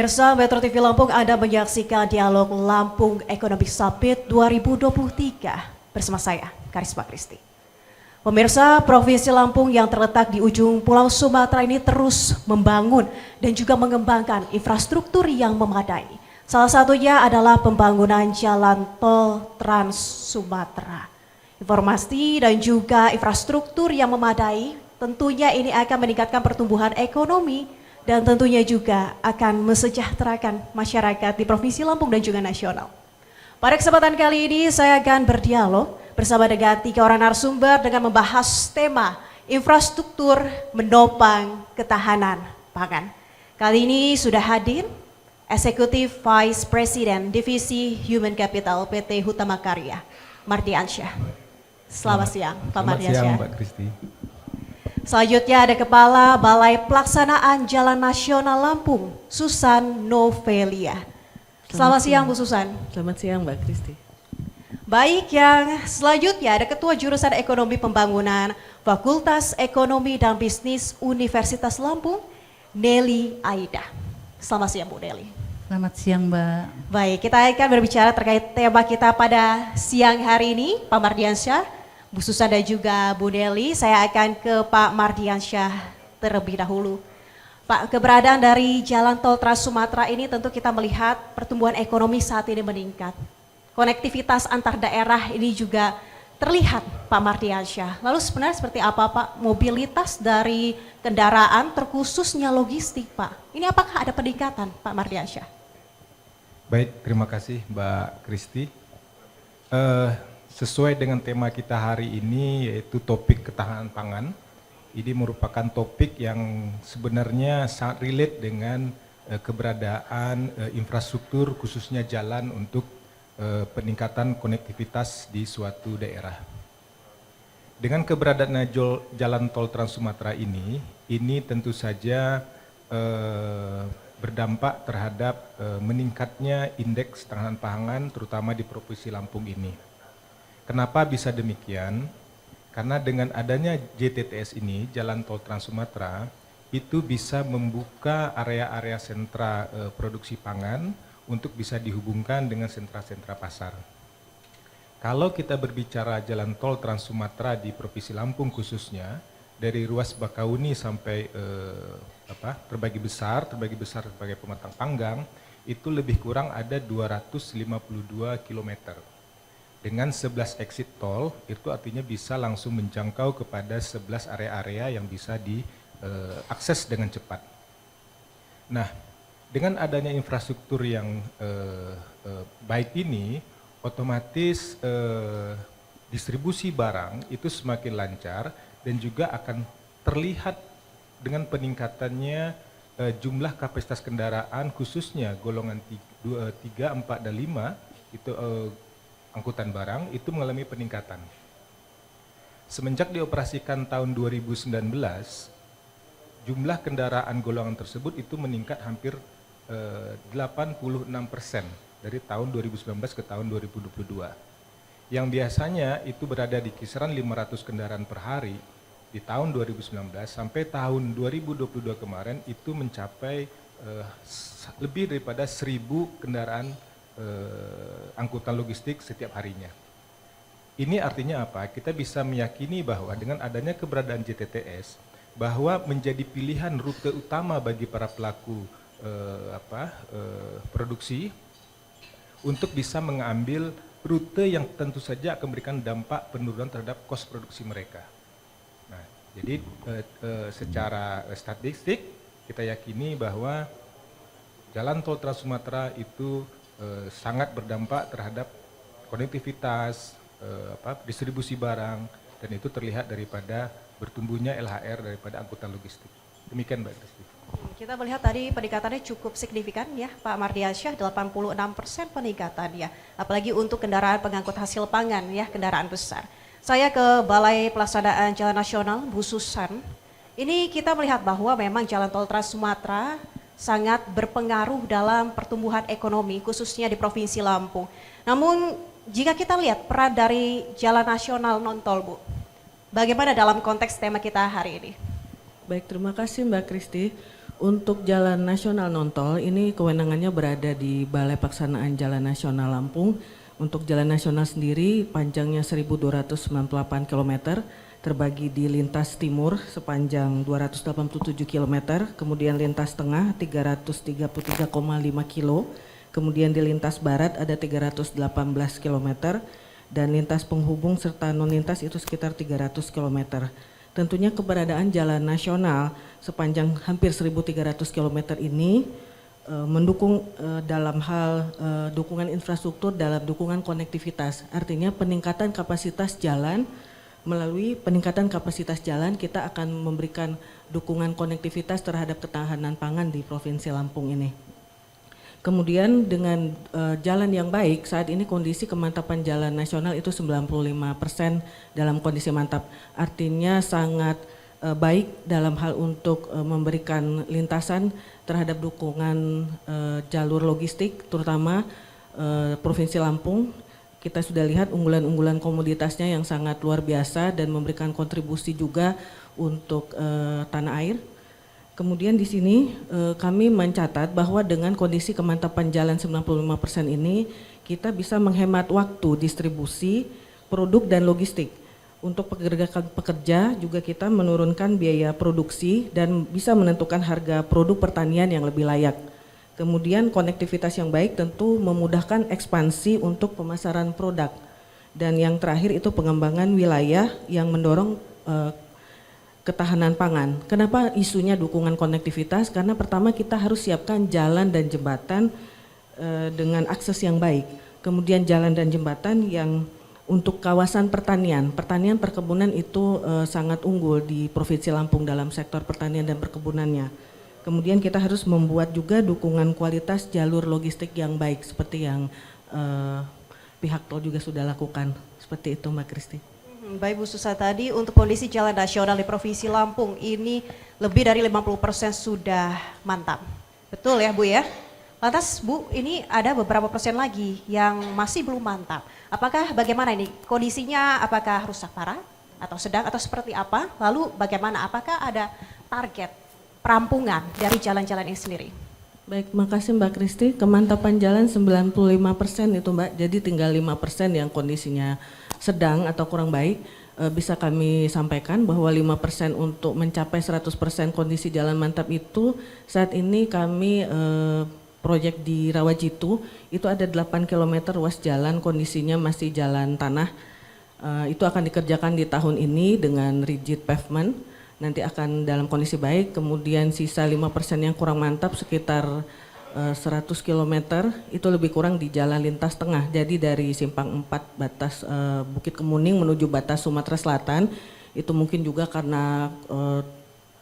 Pemirsa Metro TV Lampung, Anda menyaksikan dialog Lampung Economic Summit 2023 bersama saya, Karisma Kristi. Pemirsa, Provinsi Lampung yang terletak di ujung Pulau Sumatera ini terus membangun dan juga mengembangkan infrastruktur yang memadai. Salah satunya adalah pembangunan jalan tol Trans Sumatera. Informasi dan juga infrastruktur yang memadai tentunya ini akan meningkatkan pertumbuhan ekonomi dan tentunya juga akan mesejahterakan masyarakat di Provinsi Lampung dan juga nasional. Pada kesempatan kali ini saya akan berdialog bersama dengan 3 orang narasumber dengan membahas tema infrastruktur menopang ketahanan pangan. Kali ini sudah hadir Executive Vice President Divisi Human Capital PT Hutama Karya, Mardiansyah. Selamat siang, Pak Mardiansyah. Selamat siang, Mbak Kristi. Selanjutnya ada Kepala Balai Pelaksanaan Jalan Nasional Lampung, Susan Novelia. Selamat siang Bu Susan. Selamat siang Mbak Kristi. Baik, yang selanjutnya ada Ketua Jurusan Ekonomi Pembangunan Fakultas Ekonomi dan Bisnis Universitas Lampung, Nelly Aida. Selamat siang Bu Nelly. Selamat siang Mbak. Baik, kita akan berbicara terkait tema kita pada siang hari ini, Pak Mardiansyah, Bu Susan dan juga Bu Nelly. Saya akan ke Pak Mardiansyah terlebih dahulu. Pak, keberadaan dari jalan tol Trans Sumatera ini tentu kita melihat pertumbuhan ekonomi saat ini meningkat. Konektivitas antar daerah ini juga terlihat, Pak Mardiansyah. Lalu sebenarnya seperti apa Pak mobilitas dari kendaraan terkhususnya logistik Pak? Ini apakah ada peningkatan Pak Mardiansyah? Baik, terima kasih Mbak Kristi. Sesuai dengan tema kita hari ini yaitu topik ketahanan pangan. Ini merupakan topik yang sebenarnya sangat relate dengan keberadaan infrastruktur khususnya jalan untuk peningkatan konektivitas di suatu daerah. Dengan keberadaan jalan tol Trans Sumatera ini tentu saja berdampak terhadap meningkatnya indeks ketahanan pangan terutama di Provinsi Lampung ini. Kenapa bisa demikian? Karena dengan adanya JTTS ini, Jalan Tol Trans Sumatera, itu bisa membuka area-area sentra produksi pangan untuk bisa dihubungkan dengan sentra-sentra pasar. Kalau kita berbicara Jalan Tol Trans Sumatera di Provinsi Lampung khususnya, dari ruas Bakauni sampai terbagi besar sebagai Pematang Panggang, itu lebih kurang ada 252 km. Dengan 11 exit tol, itu artinya bisa langsung menjangkau kepada 11 area-area yang bisa diakses dengan cepat. Nah, dengan adanya infrastruktur yang baik ini, otomatis distribusi barang itu semakin lancar dan juga akan terlihat dengan peningkatannya jumlah kapasitas kendaraan khususnya golongan 3, 4, dan 5 itu angkutan barang itu mengalami peningkatan. Semenjak dioperasikan tahun 2019, jumlah kendaraan golongan tersebut itu meningkat hampir 86% dari tahun 2019 ke tahun 2022. Yang biasanya itu berada di kisaran 500 kendaraan per hari di tahun 2019 sampai tahun 2022 kemarin itu mencapai lebih daripada 1.000 kendaraan angkutan logistik setiap harinya. Ini artinya apa? Kita bisa meyakini bahwa dengan adanya keberadaan JTTS, bahwa menjadi pilihan rute utama bagi para pelaku produksi untuk bisa mengambil rute yang tentu saja akan memberikan dampak penurunan terhadap kos produksi mereka. Nah, jadi secara statistik kita yakini bahwa Jalan Tol Trans Sumatera itu sangat berdampak terhadap konektivitas, distribusi barang, dan itu terlihat daripada bertumbuhnya LHR daripada angkutan logistik. Demikian Mbak Kristi. Kita melihat tadi peningkatannya cukup signifikan ya Pak Mardiansyah, 86% peningkatan ya, apalagi untuk kendaraan pengangkut hasil pangan ya, kendaraan besar. Saya ke Balai Pelaksanaan Jalan Nasional, Bu Susan. Ini kita melihat bahwa memang Jalan Tol Trans Sumatera sangat berpengaruh dalam pertumbuhan ekonomi khususnya di Provinsi Lampung. Namun jika kita lihat peran dari jalan nasional non-tol Bu, bagaimana dalam konteks tema kita hari ini? Baik, terima kasih Mbak Kristi. Untuk jalan nasional non-tol ini kewenangannya berada di Balai Pelaksanaan Jalan Nasional Lampung. Untuk jalan nasional sendiri panjangnya 1.298 km, terbagi di lintas timur sepanjang 287 km, kemudian lintas tengah 333,5 km, kemudian di lintas barat ada 318 km, dan lintas penghubung serta non lintas itu sekitar 300 km. Tentunya keberadaan jalan nasional sepanjang hampir 1.300 km ini mendukung dalam hal dukungan infrastruktur dalam dukungan konektivitas. Artinya peningkatan kapasitas jalan, melalui peningkatan kapasitas jalan kita akan memberikan dukungan konektivitas terhadap ketahanan pangan di Provinsi Lampung ini. Kemudian dengan jalan yang baik, saat ini kondisi kemantapan jalan nasional itu 95% dalam kondisi mantap. Artinya sangat baik dalam hal untuk memberikan lintasan terhadap dukungan jalur logistik, terutama Provinsi Lampung. Kita sudah lihat unggulan-unggulan komoditasnya yang sangat luar biasa dan memberikan kontribusi juga untuk tanah air. Kemudian di sini kami mencatat bahwa dengan kondisi kemantapan jalan 95% ini kita bisa menghemat waktu distribusi, produk dan logistik. Untuk pekerja juga kita menurunkan biaya produksi dan bisa menentukan harga produk pertanian yang lebih layak. Kemudian konektivitas yang baik tentu memudahkan ekspansi untuk pemasaran produk. Dan yang terakhir itu pengembangan wilayah yang mendorong ketahanan pangan. Kenapa isunya dukungan konektivitas? Karena pertama kita harus siapkan jalan dan jembatan dengan akses yang baik. Kemudian jalan dan jembatan yang untuk kawasan pertanian. Pertanian perkebunan itu sangat unggul di Provinsi Lampung dalam sektor pertanian dan perkebunannya. Kemudian kita harus membuat juga dukungan kualitas jalur logistik yang baik seperti yang pihak tol juga sudah lakukan. Seperti itu Mbak Kristi. Baik Bu Susa, tadi untuk kondisi jalan nasional di Provinsi Lampung ini lebih dari 50% sudah mantap. Betul ya Bu ya? Lantas Bu, ini ada beberapa persen lagi yang masih belum mantap. Apakah bagaimana ini? Kondisinya apakah rusak parah atau sedang atau seperti apa? Lalu bagaimana? Apakah ada target perampungan dari jalan-jalan ini sendiri? Baik, makasih Mbak Kristi. Kemantapan jalan 95% itu Mbak, jadi tinggal 5% yang kondisinya sedang atau kurang baik. Bisa kami sampaikan bahwa 5% untuk mencapai 100% kondisi jalan mantap itu saat ini kami proyek di Rawajitu itu ada 8 km ruas jalan kondisinya masih jalan tanah. Itu akan dikerjakan di tahun ini dengan rigid pavement. Nanti akan dalam kondisi baik, kemudian sisa 5% yang kurang mantap sekitar 100 km itu lebih kurang di jalan lintas tengah. Jadi dari simpang 4 batas Bukit Kemuning menuju batas Sumatera Selatan itu mungkin juga karena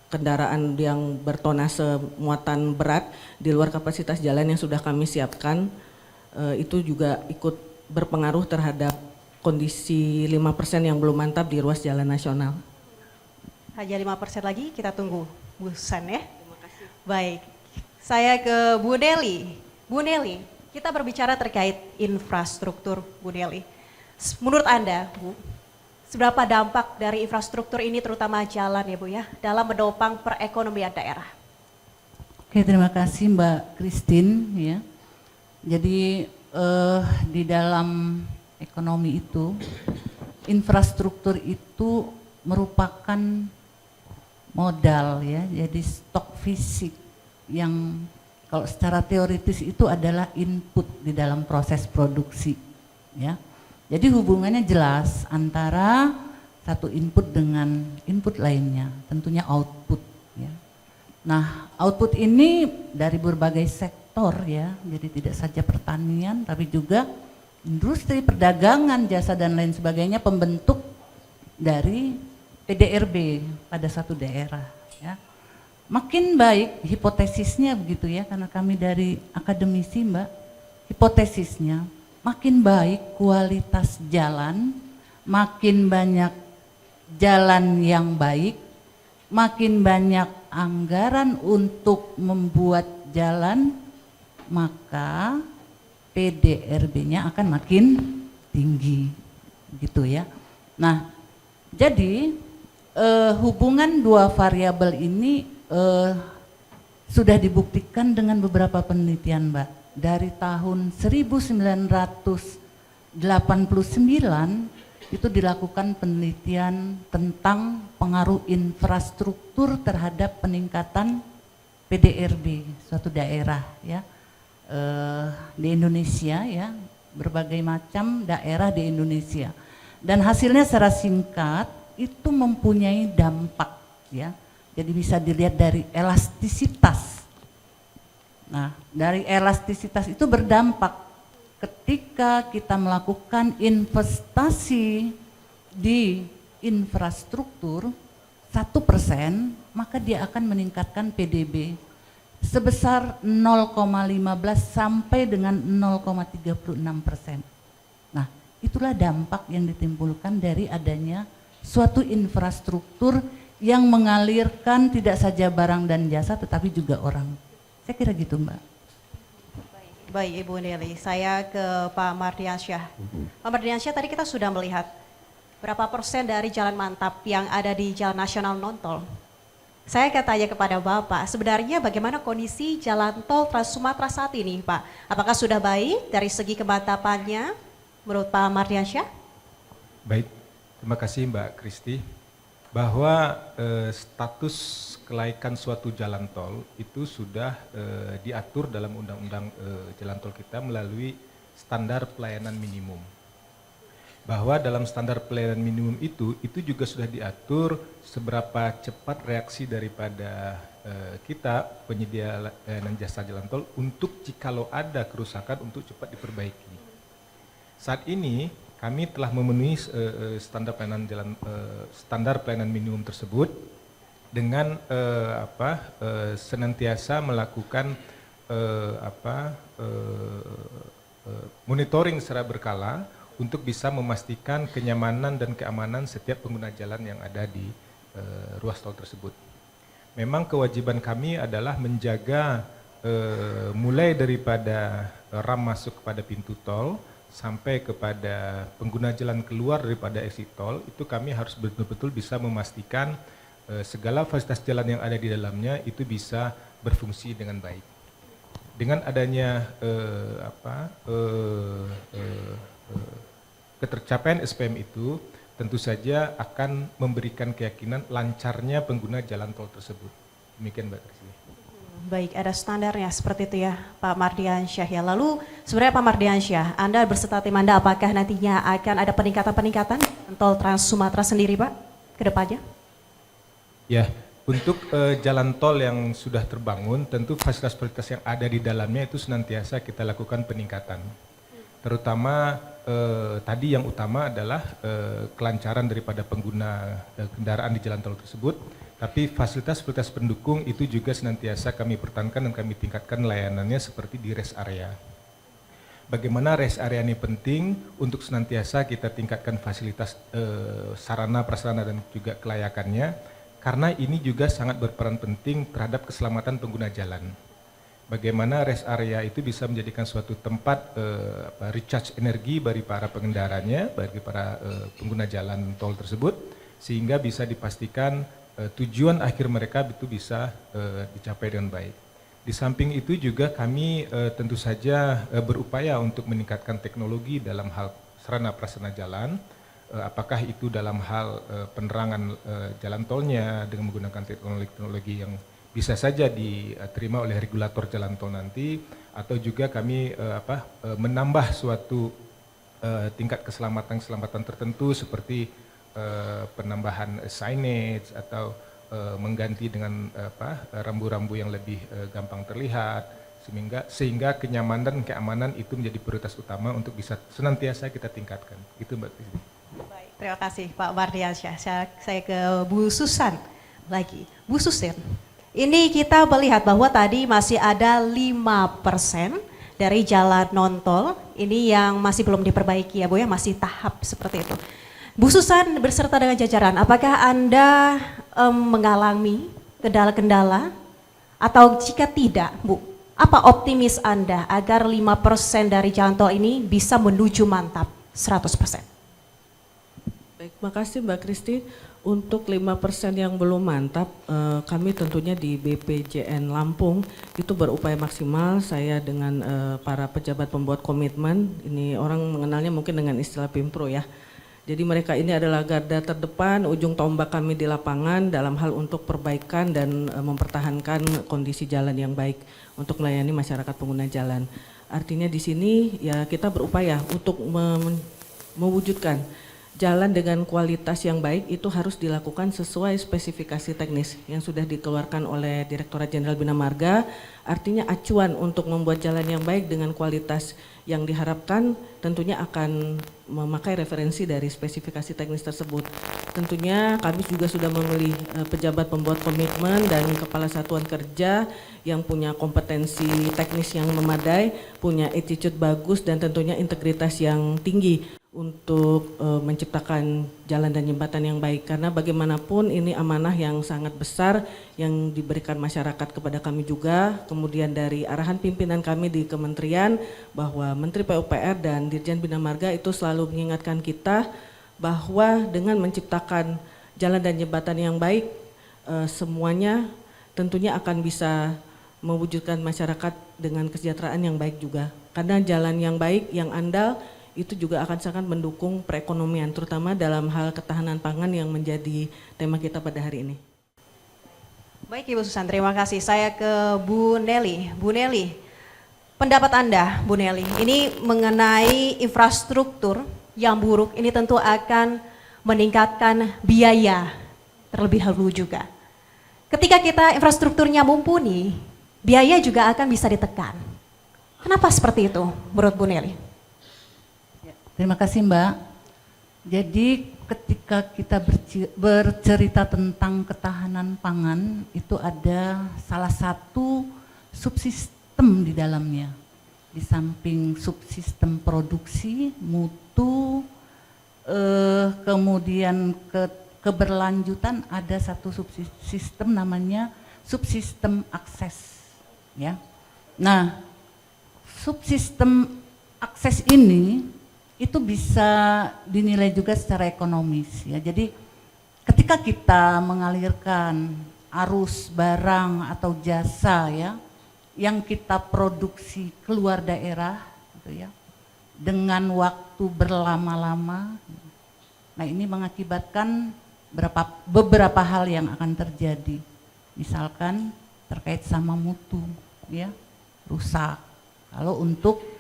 kendaraan yang bertonase muatan berat di luar kapasitas jalan yang sudah kami siapkan itu juga ikut berpengaruh terhadap kondisi 5% yang belum mantap di ruas jalan nasional. Hanya 5% lagi, kita tunggu Bu Susan ya. Terima kasih. Baik, saya ke Bu Nelly. Bu Nelly, kita berbicara terkait infrastruktur Bu Nelly. Menurut Anda Bu, seberapa dampak dari infrastruktur ini terutama jalan ya Bu ya, dalam menopang perekonomian daerah? Oke, terima kasih Mbak Christine ya. Jadi di dalam ekonomi itu, infrastruktur itu merupakan modal ya, jadi stok fisik yang kalau secara teoritis itu adalah input di dalam proses produksi ya. Jadi hubungannya jelas antara satu input dengan input lainnya, tentunya output ya. Nah, output ini dari berbagai sektor ya, jadi tidak saja pertanian tapi juga industri, perdagangan, jasa dan lain sebagainya, pembentuk dari PDRB pada satu daerah ya. Makin baik hipotesisnya begitu ya, karena kami dari akademisi Mbak, hipotesisnya makin baik kualitas jalan, makin banyak jalan yang baik, makin banyak anggaran untuk membuat jalan, maka PDRB-nya akan makin tinggi gitu ya. Nah, jadi hubungan dua variabel ini sudah dibuktikan dengan beberapa penelitian, Mbak. Dari tahun 1989 itu dilakukan penelitian tentang pengaruh infrastruktur terhadap peningkatan PDRB suatu daerah ya, di Indonesia ya, berbagai macam daerah di Indonesia. Dan hasilnya secara singkat itu mempunyai dampak ya. Jadi bisa dilihat dari elastisitas. Nah, dari elastisitas itu berdampak ketika kita melakukan investasi di infrastruktur 1%, maka dia akan meningkatkan PDB sebesar 0,15 sampai dengan 0,36%. Nah, itulah dampak yang ditimbulkan dari adanya suatu infrastruktur yang mengalirkan tidak saja barang dan jasa tetapi juga orang. Saya kira gitu, Mbak. Baik Ibu Nelly, saya ke Pak Mardiansyah. Pak Mardiansyah, tadi kita sudah melihat berapa persen dari jalan mantap yang ada di Jalan Nasional Non-Tol. Saya akan tanya kepada Bapak, sebenarnya bagaimana kondisi jalan tol Trans Sumatera saat ini, Pak? Apakah sudah baik dari segi kemantapannya menurut Pak Mardiansyah? Baik, terima kasih Mbak Kristi. Bahwa status kelaikan suatu jalan tol itu sudah diatur dalam undang-undang jalan tol kita melalui standar pelayanan minimum. Bahwa dalam standar pelayanan minimum itu juga sudah diatur seberapa cepat reaksi daripada kita penyedia layanan jasa jalan tol untuk jikalau ada kerusakan untuk cepat diperbaiki. Saat ini kami telah memenuhi standar pelayanan minimum tersebut dengan senantiasa melakukan monitoring secara berkala untuk bisa memastikan kenyamanan dan keamanan setiap pengguna jalan yang ada di ruas tol tersebut. Memang kewajiban kami adalah menjaga mulai daripada ram masuk kepada pintu tol sampai kepada pengguna jalan keluar daripada exit tol, itu kami harus betul-betul bisa memastikan segala fasilitas jalan yang ada di dalamnya itu bisa berfungsi dengan baik. Dengan adanya ketercapaian SPM itu tentu saja akan memberikan keyakinan lancarnya pengguna jalan tol tersebut. Demikian Mbak Kristi. Baik, ada standarnya seperti itu ya Pak Mardiansyah ya. Lalu sebenarnya Pak Mardiansyah, Anda berserta tim Anda apakah nantinya akan ada peningkatan tol Trans Sumatera sendiri Pak ke depannya? Ya, untuk jalan tol yang sudah terbangun tentu fasilitas-fasilitas yang ada di dalamnya itu senantiasa kita lakukan peningkatan. Terutama tadi yang utama adalah kelancaran daripada pengguna kendaraan di jalan tol tersebut. Tapi fasilitas-fasilitas pendukung itu juga senantiasa kami pertahankan dan kami tingkatkan layanannya seperti di rest area. Bagaimana rest area ini penting untuk senantiasa kita tingkatkan fasilitas sarana, prasarana dan juga kelayakannya, karena ini juga sangat berperan penting terhadap keselamatan pengguna jalan. Bagaimana rest area itu bisa menjadikan suatu tempat recharge energi bagi para pengendaranya, bagi para pengguna jalan tol tersebut, sehingga bisa dipastikan tujuan akhir mereka itu bisa dicapai dengan baik. Di samping itu juga kami tentu saja berupaya untuk meningkatkan teknologi dalam hal sarana prasarana jalan, apakah itu dalam hal penerangan jalan tolnya dengan menggunakan teknologi yang bisa saja diterima oleh regulator jalan tol nanti, atau juga kami menambah suatu tingkat keselamatan tertentu seperti penambahan signage atau mengganti dengan rambu-rambu yang lebih gampang terlihat, sehingga kenyamanan dan keamanan itu menjadi prioritas utama untuk bisa senantiasa kita tingkatkan. Itu Mbak Kristi. Baik, terima kasih Pak Mardiansyah. Saya ke Bu Susan lagi. Bu Susan, ini kita melihat bahwa tadi masih ada 5% dari jalan non-tol ini yang masih belum diperbaiki ya Bu ya, masih tahap seperti itu. Bu Susan berserta dengan jajaran, apakah Anda mengalami kendala-kendala atau jika tidak Bu, apa optimis Anda agar 5% dari jalan tol ini bisa menuju mantap 100%? Baik, Baik, makasih Mbak Kristi. Untuk 5% yang belum mantap, kami tentunya di BPJN Lampung itu berupaya maksimal. Saya dengan para pejabat pembuat komitmen, ini orang mengenalnya mungkin dengan istilah Pimpro ya. Jadi mereka ini adalah garda terdepan, ujung tombak kami di lapangan dalam hal untuk perbaikan dan mempertahankan kondisi jalan yang baik untuk melayani masyarakat pengguna jalan. Artinya di sini ya kita berupaya untuk mewujudkan jalan dengan kualitas yang baik itu harus dilakukan sesuai spesifikasi teknis yang sudah dikeluarkan oleh Direktorat Jenderal Bina Marga. Artinya acuan untuk membuat jalan yang baik dengan kualitas yang diharapkan tentunya akan memakai referensi dari spesifikasi teknis tersebut. Tentunya kami juga sudah memilih pejabat pembuat komitmen dan kepala satuan kerja yang punya kompetensi teknis yang memadai, punya attitude bagus dan tentunya integritas yang tinggi untuk menciptakan jalan dan jembatan yang baik, karena bagaimanapun ini amanah yang sangat besar yang diberikan masyarakat kepada kami juga. Kemudian dari arahan pimpinan kami di kementerian bahwa Menteri PUPR dan Dirjen Bina Marga itu selalu mengingatkan kita bahwa dengan menciptakan jalan dan jembatan yang baik semuanya tentunya akan bisa mewujudkan masyarakat dengan kesejahteraan yang baik juga, karena jalan yang baik yang andal itu juga akan sangat mendukung perekonomian, terutama dalam hal ketahanan pangan yang menjadi tema kita pada hari ini. Baik Ibu Susan, terima kasih. Saya ke Bu Nelly. Bu Nelly, pendapat Anda Bu Nelly, ini mengenai infrastruktur yang buruk ini tentu akan meningkatkan biaya terlebih dahulu juga. Ketika kita infrastrukturnya mumpuni, biaya juga akan bisa ditekan. Kenapa seperti itu menurut Bu Nelly? Terima kasih Mbak. Jadi ketika kita bercerita tentang ketahanan pangan, itu ada salah satu subsistem di dalamnya. Di samping subsistem produksi, mutu, kemudian keberlanjutan, ada satu subsistem namanya subsistem akses. Ya. Nah, subsistem akses ini itu bisa dinilai juga secara ekonomis ya. Jadi ketika kita mengalirkan arus barang atau jasa ya yang kita produksi keluar daerah gitu ya dengan waktu berlama-lama, nah ini mengakibatkan beberapa hal yang akan terjadi. Misalkan terkait sama mutu ya, rusak. Kalau untuk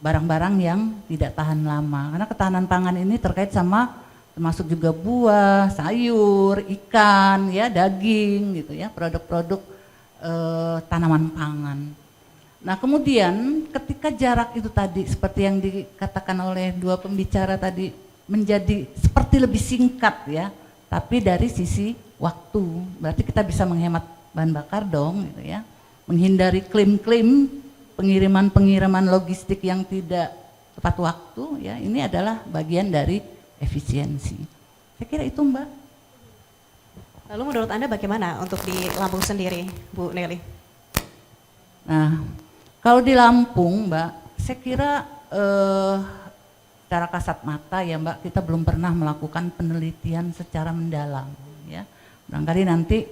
barang-barang yang tidak tahan lama, karena ketahanan pangan ini terkait sama termasuk juga buah, sayur, ikan, ya daging gitu ya, produk-produk tanaman pangan. Nah kemudian ketika jarak itu tadi seperti yang dikatakan oleh dua pembicara tadi menjadi seperti lebih singkat ya, tapi dari sisi waktu berarti kita bisa menghemat bahan bakar dong gitu ya, menghindari klaim-klaim pengiriman logistik yang tidak tepat waktu ya, ini adalah bagian dari efisiensi. Saya kira itu Mbak. Lalu menurut Anda bagaimana untuk di Lampung sendiri Bu Nelly? Nah kalau di Lampung Mbak, saya kira secara kasat mata ya Mbak, kita belum pernah melakukan penelitian secara mendalam ya. Barangkali nanti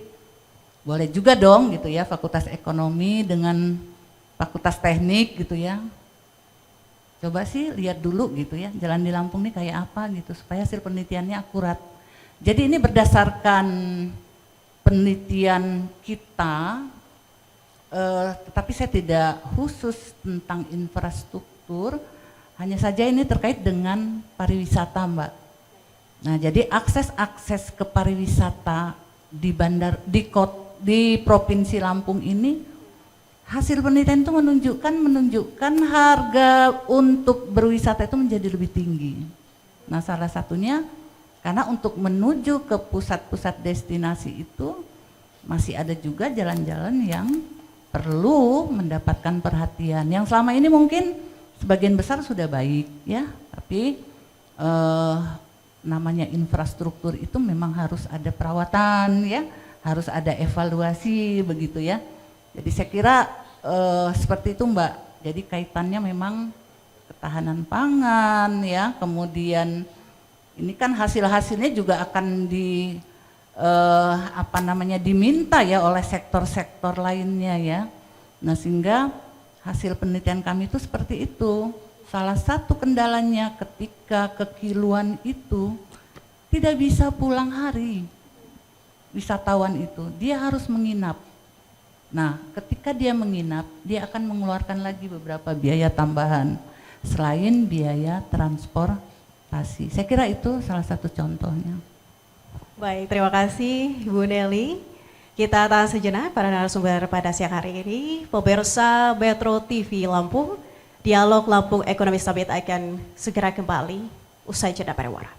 boleh juga dong gitu ya, Fakultas Ekonomi dengan Fakultas Teknik gitu ya, coba sih lihat dulu gitu ya jalan di Lampung ini kayak apa gitu supaya hasil penelitiannya akurat. Jadi ini berdasarkan penelitian kita, tetapi saya tidak khusus tentang infrastruktur, hanya saja ini terkait dengan pariwisata Mbak. Nah jadi akses ke pariwisata di di Provinsi Lampung ini, hasil penelitian itu menunjukkan harga untuk berwisata itu menjadi lebih tinggi. Nah salah satunya karena untuk menuju ke pusat-pusat destinasi itu masih ada juga jalan-jalan yang perlu mendapatkan perhatian. Yang selama ini mungkin sebagian besar sudah baik ya, tapi namanya infrastruktur itu memang harus ada perawatan ya, harus ada evaluasi begitu ya. Jadi saya kira seperti itu Mbak. Jadi kaitannya memang ketahanan pangan ya, kemudian Ini kan hasil-hasilnya juga akan diminta ya oleh sektor-sektor lainnya ya. Nah sehingga hasil penelitian kami itu seperti itu. Salah satu kendalanya ketika kekiluan itu tidak bisa pulang hari. Wisatawan itu dia harus menginap. Nah ketika dia menginap dia akan mengeluarkan lagi beberapa biaya tambahan selain biaya transportasi. Saya kira itu salah satu contohnya. Baik, terima kasih Bu Nelly. Kita tahan sejenak para narasumber pada siang hari ini. Pemirsa Metro TV Lampung, Dialog Lampung Economic Summit akan segera kembali usai jeda pariwara.